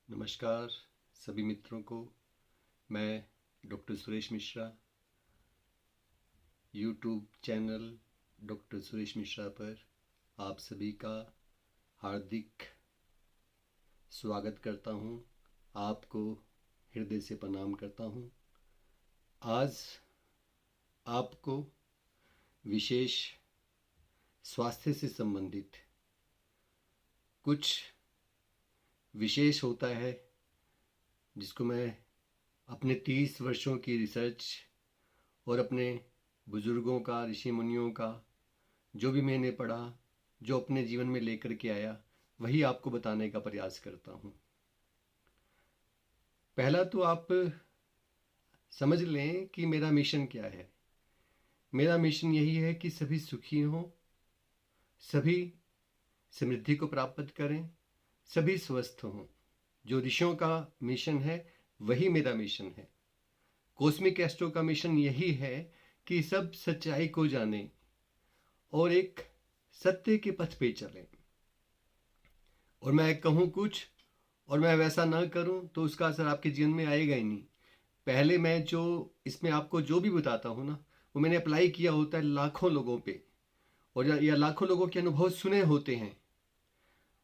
नमस्कार सभी मित्रों को। मैं doctor Suresh Mishra YouTube channel doctor Suresh Mishra पर आप सभी का हार्दिक स्वागत करता हूं। आपको हृदय से प्रणाम करता हूं। आज आपको विशेष स्वास्थ्य से संबंधित कुछ विशेष होता है जिसको मैं अपने 30 वर्षों की रिसर्च और अपने बुजुर्गों का, ऋषि मुनियों का जो भी मैंने पढ़ा, जो अपने जीवन में लेकर के आया, वही आपको बताने का प्रयास करता हूँ। पहला तो आप समझ लें कि मेरा मिशन क्या है। मेरा मिशन यही है कि सभी सुखी हों, सभी समृद्धि को प्राप्त करें, सभी स्वस्थ हों। जो ऋषियों का मिशन है वही मेरा मिशन है। कॉस्मिक एस्ट्रो का मिशन यही है कि सब सच्चाई को जानें और एक सत्य के पथ पे चलें। और मैं कहूँ कुछ और मैं वैसा ना करूँ तो उसका असर आपके जीवन में आएगा ही नहीं। पहले मैं जो इसमें आपको जो भी बताता हूँ ना, वो मैंने अप्लाई किया होता है लाखों लोगों पे, और या लाखों लोगों के अनुभव सुने होते हैं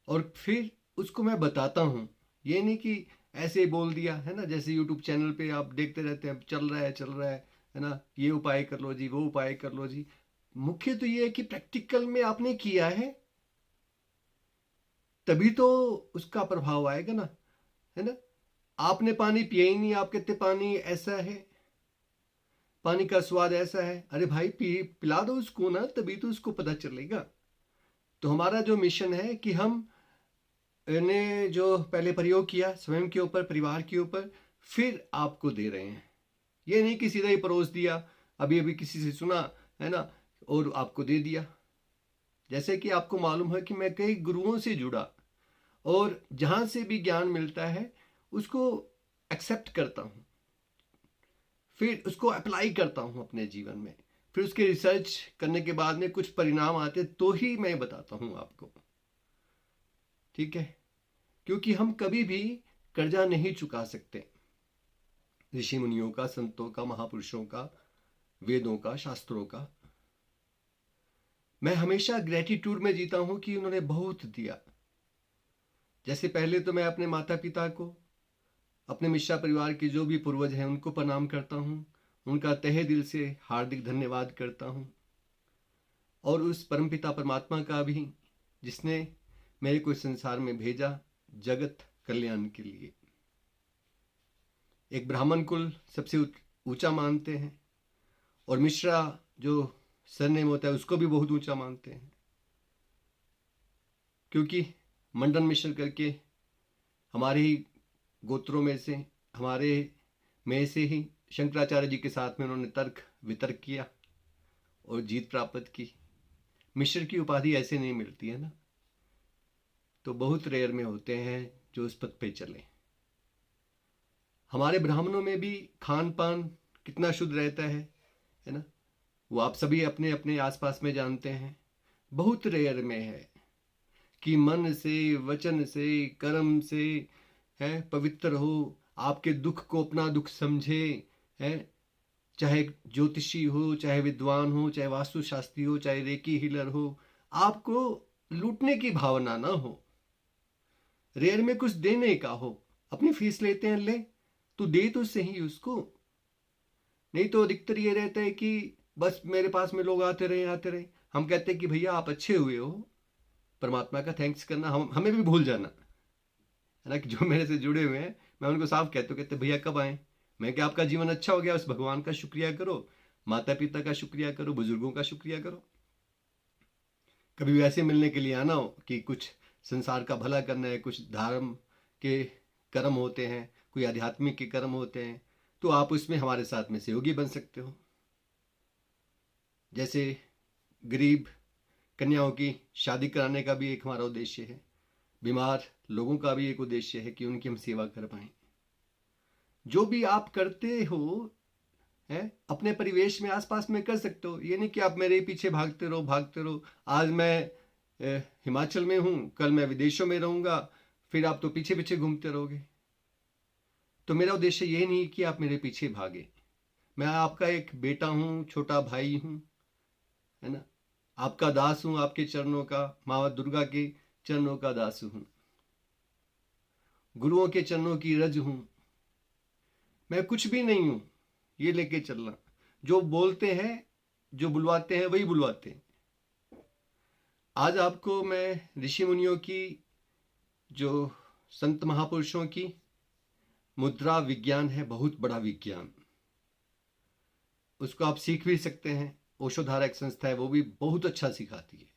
और फिर उसको मैं बताता हूँ। ये नहीं कि ऐसे बोल दिया है ना, जैसे यूट्यूब चैनल पे आप देखते रहते हैं, चल रहा है ना, ये उपाय कर लो जी, वो उपाय कर लो जी। मुख्य तो ये है कि प्रैक्टिकल में आपने किया है तभी तो उसका प्रभाव आएगा ना, है ना। आपने पानी पिया ही नहीं, आप कहते पानी ऐसा है, पानी का स्वाद ऐसा है। अरे भाई पिला दो उसको ना, तभी तो उसको पता चलेगा। तो हमारा जो मिशन है कि हम ने जो पहले प्रयोग किया स्वयं के ऊपर, परिवार के ऊपर, फिर आपको दे रहे हैं। ये नहीं कि सीधा ही परोस दिया, अभी अभी किसी से सुना है ना और आपको दे दिया। जैसे कि आपको मालूम है कि मैं कई गुरुओं से जुड़ा और जहां से भी ज्ञान मिलता है उसको एक्सेप्ट करता हूं, फिर उसको अप्लाई करता हूं अपने जीवन में, फिर उसके रिसर्च करने के बाद में कुछ परिणाम आते तो ही मैं बताता हूं आपको। ठीक है, क्योंकि हम कभी भी कर्जा नहीं चुका सकते ऋषि मुनियों का, संतों का, महापुरुषों का, वेदों का, शास्त्रों का। मैं हमेशा ग्रेटिट्यूड में जीता हूं कि उन्होंने बहुत दिया। जैसे पहले तो मैं अपने माता पिता को, अपने मिश्रा परिवार के जो भी पूर्वज हैं उनको प्रणाम करता हूं, उनका तहे दिल से हार्दिक धन्यवाद करता हूं। और उस परमपिता परमात्मा का भी, जिसने मेरे को इस संसार में भेजा जगत कल्याण के लिए। एक ब्राह्मण कुल सबसे ऊंचा मानते हैं और मिश्रा जो सरनेम होता है उसको भी बहुत ऊंचा मानते हैं, क्योंकि मंडन मिश्र करके हमारे ही गोत्रों में से, हमारे में से ही शंकराचार्य जी के साथ में उन्होंने तर्क वितर्क किया और जीत प्राप्त की। मिश्र की उपाधि ऐसे नहीं मिलती है ना, तो बहुत रेयर में होते हैं जो उस पद पे चले। हमारे ब्राह्मणों में भी खान पान कितना शुद्ध रहता है ना, वो आप सभी अपने अपने आसपास में जानते हैं। बहुत रेयर में है कि मन से, वचन से, कर्म से है पवित्र हो, आपके दुख को अपना दुख समझे, है चाहे ज्योतिषी हो, चाहे विद्वान हो, चाहे वास्तुशास्त्री हो, चाहे रेकी हीलर हो, आपको लूटने की भावना ना हो, रेयर में कुछ देने का हो। अपनी फीस लेते हैं, ले तो दे तो सही उसको। नहीं तो अधिकतर ये रहता है कि बस मेरे पास में लोग आते रहे। हम कहते हैं कि भैया आप अच्छे हुए हो, परमात्मा का थैंक्स करना हमें भी भूल जाना है ना। कि जो मेरे से जुड़े हुए हैं मैं उनको साफ कहता हूँ, कहते भैया कब आए। मैं क्या, आपका जीवन अच्छा हो गया, उस भगवान का शुक्रिया करो, माता पिता का शुक्रिया करो, बुजुर्गों का शुक्रिया करो। कभी भी ऐसे मिलने के लिए आना हो कि कुछ संसार का भला करना है, कुछ धर्म के कर्म होते हैं, कोई आध्यात्मिक के कर्म होते हैं, तो आप उसमें हमारे साथ में सहयोगी बन सकते हो। जैसे गरीब कन्याओं की शादी कराने का भी एक हमारा उद्देश्य है, बीमार लोगों का भी एक उद्देश्य है कि उनकी हम सेवा कर पाए। जो भी आप करते हो है अपने परिवेश में, आसपास में कर सकते हो। ये नहीं कि आप मेरे पीछे भागते रहो। आज मैं हिमाचल में हूँ, कल मैं विदेशों में रहूंगा, फिर आप तो पीछे पीछे घूमते रहोगे। तो मेरा उद्देश्य ये नहीं कि आप मेरे पीछे भागे। मैं आपका एक बेटा हूँ, छोटा भाई हूँ, है ना। आपका दास हूँ, आपके चरणों का, माँ दुर्गा के चरणों का दास हूँ, गुरुओं के चरणों की रज हूँ। मैं कुछ भी नहीं हूँ, ये लेके चलना। जो बोलते हैं, जो बुलवाते हैं, वही बुलवाते हैं। आज आपको मैं ऋषि मुनियों की, जो संत महापुरुषों की मुद्रा विज्ञान है, बहुत बड़ा विज्ञान, उसको आप सीख भी सकते हैं। ओशोधारा एक संस्था है, वो भी बहुत अच्छा सिखाती है।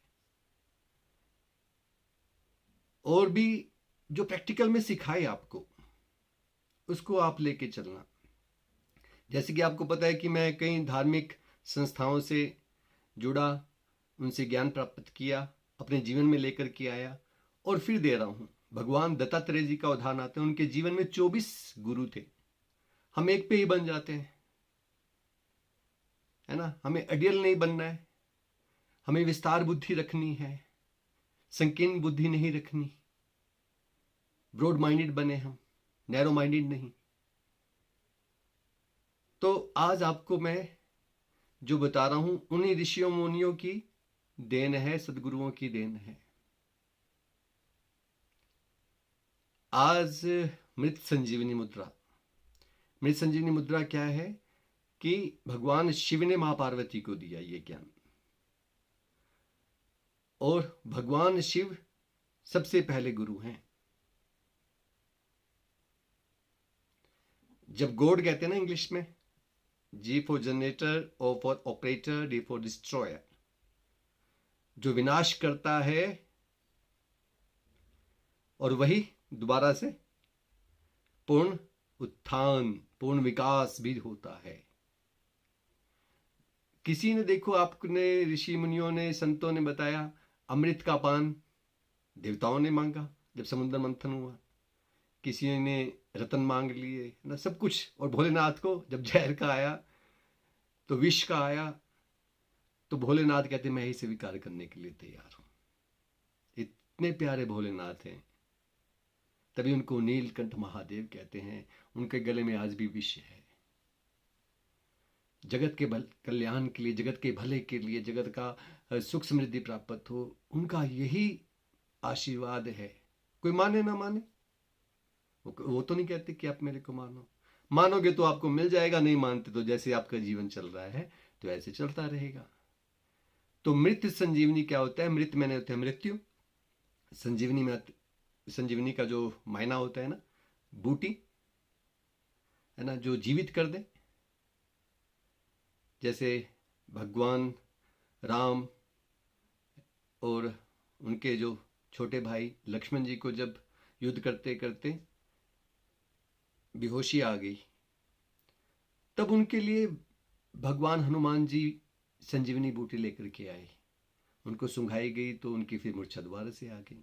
और भी जो प्रैक्टिकल में सिखाए आपको, उसको आप लेके चलना। जैसे कि आपको पता है कि मैं कई धार्मिक संस्थाओं से जुड़ा, उनसे ज्ञान प्राप्त किया, अपने जीवन में लेकर के आया और फिर दे रहा हूँ। भगवान दत्तात्रेय जी का उदाहरण आता है। उनके जीवन में 24 गुरु थे। हम एक पे ही बन जाते हैं, है ना। हमें अडियल नहीं बनना है, हमें विस्तार बुद्धि रखनी है, संकीर्ण बुद्धि नहीं रखनी। ब्रॉड माइंडेड बने हम, नैरो माइंडेड नहीं। तो आज आपको मैं जो बता रहा हूं, उन्हीं ऋषियों मुनियों की देन है, सदगुरुओं की देन है। आज मृत संजीवनी मुद्रा। मृत संजीवनी मुद्रा क्या है कि भगवान शिव ने मां पार्वती को दिया ये ज्ञान। और भगवान शिव सबसे पहले गुरु हैं। जब गॉड कहते हैं ना इंग्लिश में, G for generator, O for operator, D for destroyer, जो विनाश करता है और वही दोबारा से पूर्ण उत्थान, पूर्ण विकास भी होता है। किसी ने, देखो, आपने ऋषि मुनियों ने, संतों ने बताया, अमृत का पान देवताओं ने मांगा जब समुद्र मंथन हुआ। किसी ने रतन मांग लिए ना, सब कुछ। और भोलेनाथ को जब जहर का आया, तो विष का आया, तो भोलेनाथ कहते मैं ही स्वीकार करने के लिए तैयार हूं। इतने प्यारे भोलेनाथ हैं, तभी उनको नीलकंठ महादेव कहते हैं। उनके गले में आज भी विष है। जगत के कल्याण के लिए, जगत के भले के लिए, जगत का सुख समृद्धि प्राप्त हो, उनका यही आशीर्वाद है। कोई माने ना माने, वो तो नहीं कहते कि आप मेरे को मानो। मानोगे तो आपको मिल जाएगा, नहीं मानते तो जैसे आपका जीवन चल रहा है तो ऐसे चलता रहेगा। तो मृत संजीवनी क्या होता है? मृत मैंने होता है मृत्यु, संजीवनी में, संजीवनी का जो मायना होता है ना, बूटी, है ना, जो जीवित कर दे। जैसे भगवान राम और उनके जो छोटे भाई लक्ष्मण जी को जब युद्ध करते करते बेहोशी आ गई, तब उनके लिए भगवान हनुमान जी संजीवनी बूटी लेकर के आए। उनको सुंघाई गई तो उनकी फिर मूर्छा दोबारा से आ गई।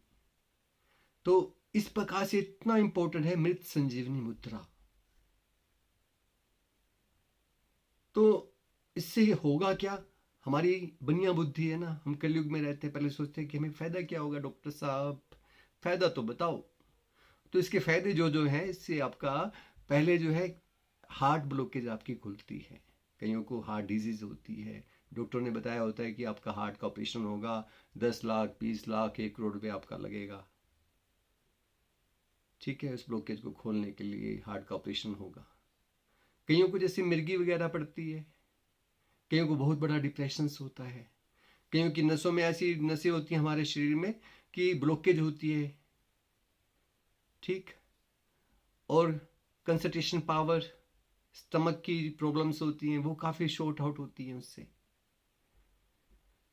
तो इस प्रकार से इतना इंपॉर्टेंट है मृत संजीवनी मुद्रा। तो इससे होगा क्या? हमारी बनिया बुद्धि है ना, हम कलयुग में रहते हैं, पहले सोचते हैं कि हमें फायदा क्या होगा डॉक्टर साहब, फायदा तो बताओ। तो इसके फायदे जो जो हैं, इससे आपका पहले जो है हार्ट ब्लॉकेज आपकी खुलती है। कईयों को हार्ट डिजीज होती है, डॉक्टर ने बताया होता है कि आपका हार्ट का ऑपरेशन होगा, 10 लाख 20 लाख 1 करोड़ रुपये आपका लगेगा। ठीक है, उस ब्लॉकेज को खोलने के लिए हार्ट का ऑपरेशन होगा। कईयों को जैसे मिर्गी वगैरह पड़ती है, कईयों को बहुत बड़ा डिप्रेशन होता है, कईयों की नसों में ऐसी नसें होती हैं हमारे शरीर में कि ब्लॉकेज होती है। ठीक, और कंसंट्रेशन पावर, स्टमक की प्रॉब्लम्स होती हैं, वो काफ़ी शॉर्ट आउट होती हैं उससे।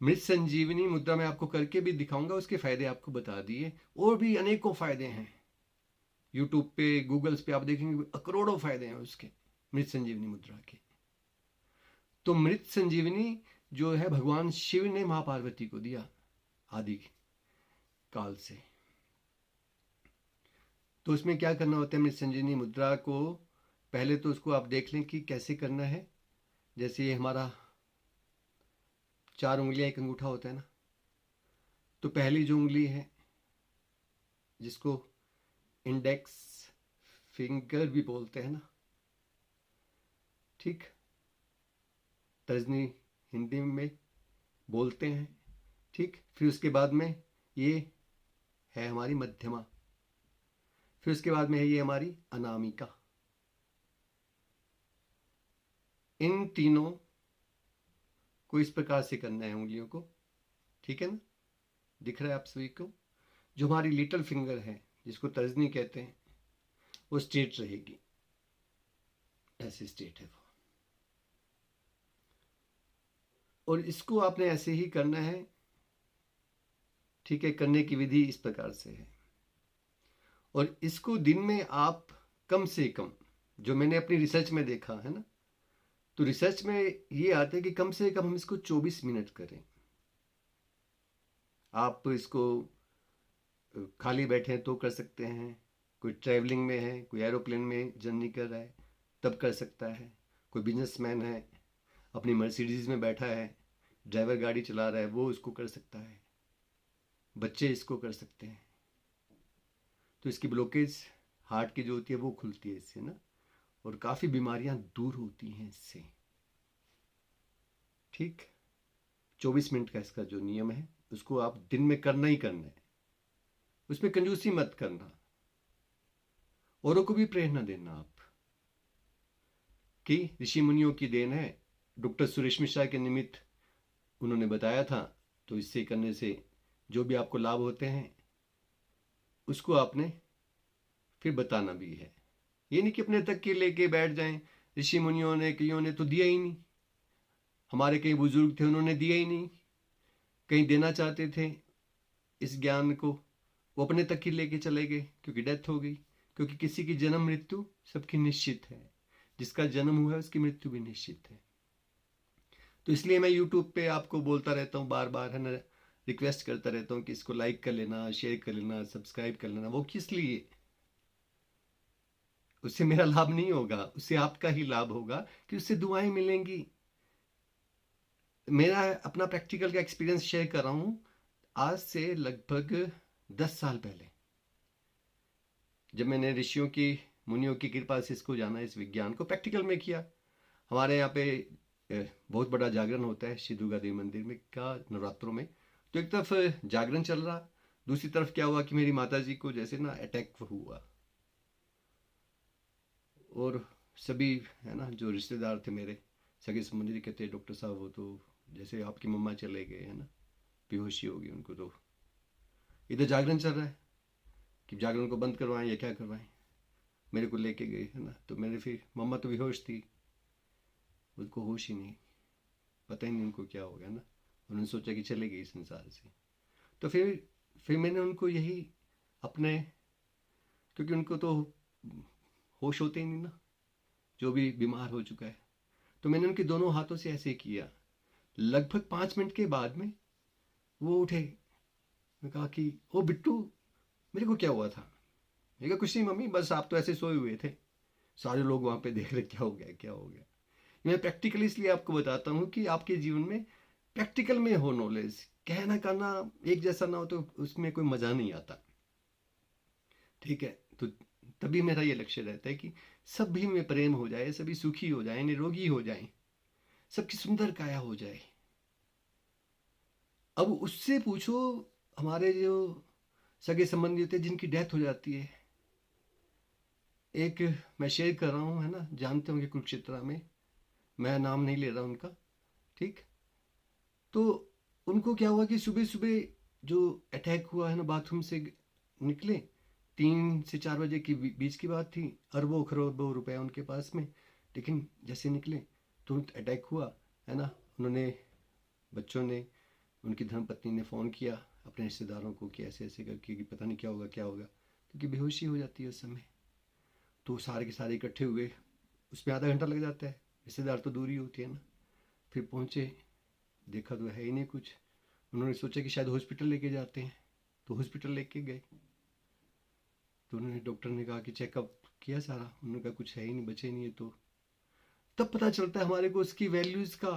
मृत संजीवनी मुद्रा में आपको करके भी दिखाऊंगा, उसके फायदे आपको बता दिए। और भी अनेकों फायदे हैं, यूट्यूब पे, गूगल्स पे आप देखेंगे करोड़ों फायदे हैं उसके, मृत संजीवनी मुद्रा के। तो मृत संजीवनी जो है भगवान शिव ने मां पार्वती को दिया आदि काल से। तो उसमें क्या करना होता है? मृत संजीवनी मुद्रा को पहले तो उसको आप देख लें कि कैसे करना है। जैसे ये हमारा 4 उंगलियां एक अंगूठा होता है ना, तो पहली जो उंगली है जिसको इंडेक्स फिंगर भी बोलते हैं ना, ठीक, तर्जनी हिंदी में बोलते हैं, ठीक। फिर उसके बाद में ये है हमारी मध्यमा, फिर उसके बाद में है ये हमारी अनामिका। इन तीनों को इस प्रकार से करना है उंगलियों को, ठीक है ना, दिख रहा है आप सभी को। जो हमारी लिटिल फिंगर है जिसको तर्जनी कहते हैं वो स्ट्रेट रहेगी, ऐसे स्ट्रेट है वो। और इसको आपने ऐसे ही करना है, ठीक है। करने की विधि इस प्रकार से है, और इसको दिन में आप कम से कम, जो मैंने अपनी रिसर्च में देखा है ना, तो रिसर्च में ये आता है कि कम से कम हम इसको 24 मिनट करें। आप इसको खाली बैठे हैं तो कर सकते हैं, कोई ट्रैवलिंग में है, कोई एरोप्लेन में जर्नी कर रहा है तब कर सकता है, कोई बिजनेसमैन है अपनी मर्सिडीज में बैठा है, ड्राइवर गाड़ी चला रहा है, वो इसको कर सकता है, बच्चे इसको कर सकते हैं। तो इसकी ब्लॉकेज हार्ट की जो होती है वो खुलती है इससे ना, और काफ़ी बीमारियां दूर होती हैं इससे, ठीक। 24 मिनट का इसका जो नियम है उसको आप दिन में करना ही करना है, उसमें कंजूसी मत करना, औरों को भी प्रेरणा देना आप कि ऋषि मुनियों की देन है। डॉक्टर सुरेश मिश्रा के निमित्त उन्होंने बताया था, तो इससे करने से जो भी आपको लाभ होते हैं उसको आपने फिर बताना भी है। ये नहीं कि अपने तक के लेके बैठ जाएं, ऋषि मुनियों ने कईयों ने तो दिया ही नहीं, हमारे कई बुजुर्ग थे उन्होंने दिया ही नहीं, कहीं देना चाहते थे इस ज्ञान को, वो अपने तक ही लेके चले गए क्योंकि डेथ हो गई। क्योंकि किसी की जन्म मृत्यु सबकी निश्चित है, जिसका जन्म हुआ है उसकी मृत्यु भी निश्चित है। तो इसलिए मैं यूट्यूब पे आपको बोलता रहता हूँ, बार बार है ना, रिक्वेस्ट करता रहता हूँ कि इसको लाइक कर लेना, शेयर कर लेना, सब्सक्राइब कर लेना। वो किस लिए? उससे मेरा लाभ नहीं होगा, उससे आपका ही लाभ होगा कि उससे दुआएं मिलेंगी। मेरा अपना प्रैक्टिकल का एक्सपीरियंस शेयर कर रहा हूँ। आज से लगभग 10 साल पहले जब मैंने ऋषियों की मुनियों की कृपा से इसको जाना, इस विज्ञान को प्रैक्टिकल में किया। हमारे यहाँ पे बहुत बड़ा जागरण होता है श्री दुर्गा देवी मंदिर में का नवरात्रों में। तो एक तरफ जागरण चल रहा, दूसरी तरफ क्या हुआ कि मेरी माता जी को जैसे ना अटैक हुआ, और सभी है ना जो रिश्तेदार थे मेरे सगे संबंधी कहते डॉक्टर साहब वो तो जैसे आपकी मम्मा चले गए है ना, बेहोशी हो गई उनको। तो इधर जागरण चल रहा है कि जागरण को बंद करवाएं या क्या करवाएं, मेरे को लेके गए है ना। तो मेरे फिर मम्मा तो बेहोश थी, उनको होश ही नहीं, पता ही नहीं उनको क्या हो गया ना। उन्होंने सोचा कि चले गई संसार से। तो फिर मैंने उनको यही अपने, क्योंकि उनको तो होश होते ही नहीं ना जो भी बीमार हो चुका है, तो मैंने उनके दोनों हाथों से ऐसे किया। लगभग 5 मिनट के बाद में वो उठे। मैं कहा कि ओ बिट्टू, मेरे को क्या हुआ था? मैं कहा कुछ नहीं मम्मी, बस आप तो ऐसे सोए हुए थे। सारे लोग वहां पे देख रहे क्या हो गया क्या हो गया। मैं प्रैक्टिकली इसलिए आपको बताता हूँ कि आपके जीवन में प्रैक्टिकल में हो नॉलेज। कहना करना एक जैसा ना हो तो उसमें कोई मजा नहीं आता, ठीक है। तो तभी मेरा ये लक्ष्य रहता है कि सभी में प्रेम हो जाए, सभी सुखी हो जाए, निरोगी हो जाए, सबकी सुंदर काया हो जाए। अब उससे पूछो हमारे जो सगे संबंधी होते हैं जिनकी डेथ हो जाती है। एक मैं शेयर कर रहा हूँ है ना, जानते होंगे कुरुक्षेत्र में, मैं नाम नहीं ले रहा उनका, ठीक। तो उनको क्या हुआ कि सुबह सुबह जो अटैक हुआ है ना, बाथरूम से निकले, 3 से 4 बजे की बीच की बात थी, अरबों खरबों रुपया उनके पास में, लेकिन जैसे निकले तुरंत अटैक हुआ है ना। उन्होंने, बच्चों ने, उनकी धर्मपत्नी ने फ़ोन किया अपने रिश्तेदारों को कि ऐसे ऐसे करके कि पता नहीं क्या होगा क्या होगा, क्योंकि बेहोशी हो जाती है उस समय। तो सारे के सारे इकट्ठे हुए, उसमें आधा घंटा लग जाता है, रिश्तेदार तो दूर ही होती है ना। फिर पहुँचे, देखा तो है ही नहीं कुछ। उन्होंने सोचा कि शायद हॉस्पिटल लेके जाते हैं, तो हॉस्पिटल लेके गए। तो उन्होंने, डॉक्टर ने कहा कि चेकअप किया सारा, उन्होंने कहा कुछ है ही नहीं, बचे नहीं है। तो तब पता चलता है हमारे को उसकी वैल्यूज़ का,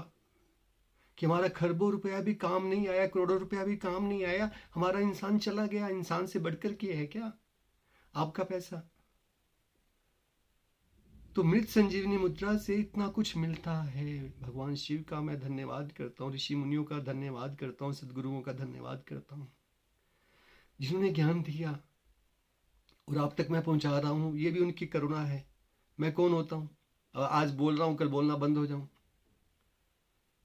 कि हमारा खरबों रुपया भी काम नहीं आया, करोड़ों रुपया भी काम नहीं आया, हमारा इंसान चला गया। इंसान से बढ़कर के है क्या आपका पैसा? तो मृत संजीवनी मुद्रा से इतना कुछ मिलता है। भगवान शिव का मैं धन्यवाद करता हूँ, ऋषि मुनियों का धन्यवाद करता हूँ, सदगुरुओं का धन्यवाद करता हूँ जिन्होंने ज्ञान दिया और आप तक मैं पहुंचा रहा हूँ। ये भी उनकी करुणा है। मैं कौन होता हूँ, आज बोल रहा हूँ कल बोलना बंद हो जाऊं,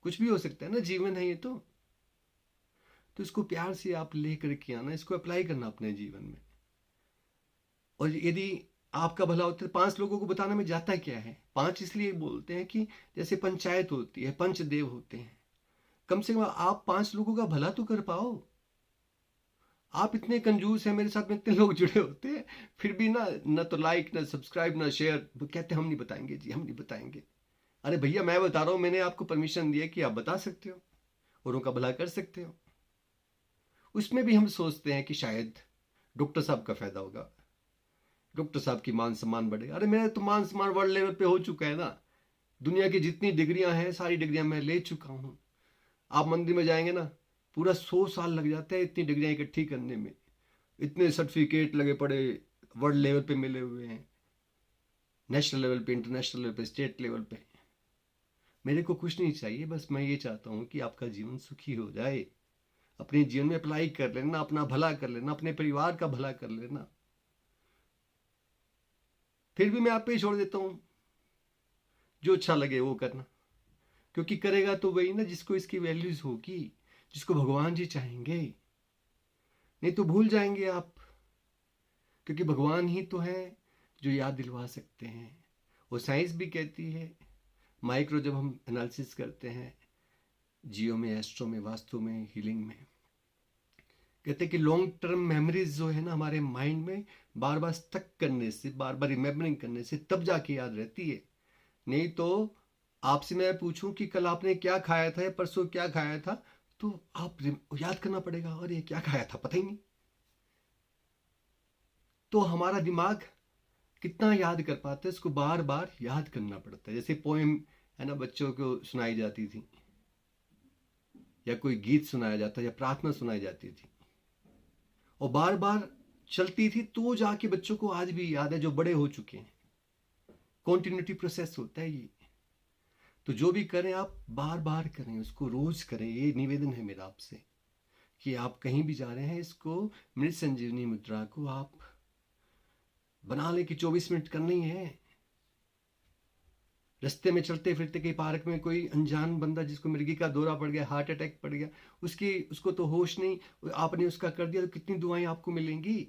कुछ भी हो सकता है ना, जीवन है ये तो इसको प्यार से आप लेकर के आना, इसको अप्लाई करना अपने जीवन में। और यदि आपका भला होता है, 5 लोगों को बताना में जाता क्या है। 5 इसलिए बोलते हैं कि जैसे पंचायत होती है, पंचदेव होते हैं, कम से कम आप 5 लोगों का भला तो कर पाओ। आप इतने कंजूस हैं, मेरे साथ में इतने लोग जुड़े होते हैं, फिर भी ना, न तो लाइक, ना सब्सक्राइब, ना शेयर, वो कहते हैं हम नहीं बताएंगे जी, हम नहीं बताएंगे। अरे भैया, मैं बता रहा हूं, मैंने आपको परमिशन दिया कि आप बता सकते हो और उनका भला कर सकते हो। उसमें भी हम सोचते हैं कि शायद डॉक्टर साहब का फायदा होगा, डॉक्टर साहब की मान सम्मान बढ़ेगा। अरे मेरा तो मान सम्मान वर्ल्ड लेवल पे हो चुका है ना। दुनिया की जितनी डिग्रियां हैं, सारी डिग्रियां मैं ले चुका हूं। आप मंदिर में जाएंगे ना, पूरा 100 साल लग जाता है इतनी डिग्रियां इकट्ठी करने में। इतने सर्टिफिकेट लगे पड़े, वर्ल्ड लेवल पे मिले हुए हैं, नेशनल लेवल पे, इंटरनेशनल लेवल पे, स्टेट लेवल पे। मेरे को कुछ नहीं चाहिए, बस मैं ये चाहता हूँ कि आपका जीवन सुखी हो जाए। अपने जीवन में अप्लाई कर लेना, अपना भला कर लेना, अपने परिवार का भला कर लेना। फिर भी मैं आप पे ही छोड़ देता हूँ, जो अच्छा लगे वो करना, क्योंकि करेगा तो वही ना जिसको इसकी वैल्यूज होगी, जिसको भगवान जी चाहेंगे। नहीं तो भूल जाएंगे आप, क्योंकि भगवान ही तो है जो याद दिलवा सकते हैं। वो साइंस भी कहती है, माइक्रो जब हम एनालिसिस करते हैं, जियो में, एस्ट्रो में, वास्तु में, हीलिंग में, कहते हैं कि लॉन्ग टर्म मेमोरीज जो है ना हमारे माइंड में, बार बार स्टक करने से, बार बार रिमेम्बरिंग करने से तब जाके याद रहती है। नहीं तो आपसे मैं पूछूं कि कल आपने क्या खाया था या परसों क्या खाया था, तो आप याद करना पड़ेगा, और ये क्या खाया था पता ही नहीं। तो हमारा दिमाग कितना याद कर पाता है, इसको बार बार याद करना पड़ता है। जैसे पोएम है ना, बच्चों को सुनाई जाती थी, या कोई गीत सुनाया जाता, या प्रार्थना सुनाई जाती थी, और बार बार चलती थी, तो जाके बच्चों को आज भी याद है, जो बड़े हो चुके हैं। कॉन्टिन्यूटी प्रोसेस होता है ये। तो जो भी करें आप बार बार करें, उसको रोज करें। ये निवेदन है मेरा आपसे कि आप कहीं भी जा रहे हैं, इसको मृत संजीवनी मुद्रा को आप बना लें कि 24 मिनट करना ही है। रास्ते में चलते फिरते कहीं पार्क में कोई अनजान बंदा जिसको मिर्गी का दौरा पड़ गया, हार्ट अटैक पड़ गया, उसको तो होश नहीं, आपने उसका कर दिया, तो कितनी दुआएं आपको मिलेंगी।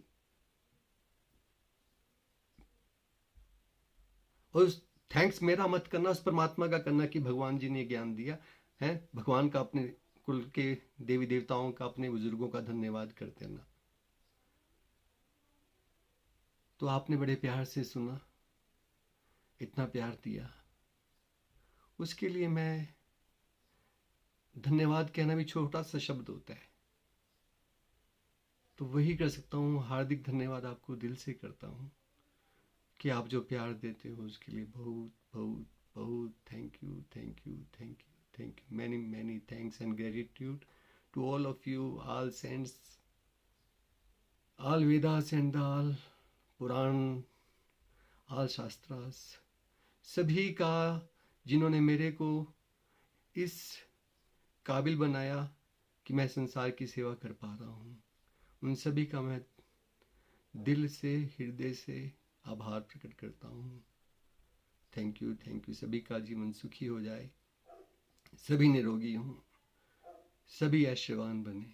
और थैंक्स मेरा मत करना, उस परमात्मा का करना कि भगवान जी ने ज्ञान दिया है। भगवान का, अपने कुल के देवी देवताओं का, अपने बुजुर्गों का धन्यवाद करते हैं ना। तो आपने बड़े प्यार से सुना, इतना प्यार दिया, उसके लिए मैं, धन्यवाद कहना भी छोटा सा शब्द होता है, तो वही कर सकता हूँ। हार्दिक धन्यवाद आपको दिल से करता हूँ कि आप जो प्यार देते हो उसके लिए बहुत बहुत बहुत thank you, thank you, thank you, thank you. Many many thanks and gratitude to all of you, all saints, all Vedas and all Purana, all Shastras, सभी का, जिन्होंने मेरे को इस काबिल बनाया कि मैं संसार की सेवा कर पा रहा हूँ। उन सभी का मैं दिल से, हृदय से आभार प्रकट करता हूँ। Thank you, thank you. सभी का जीवन सुखी हो जाए, सभी निरोगी हों, सभी ऐश्वर्यवान बने।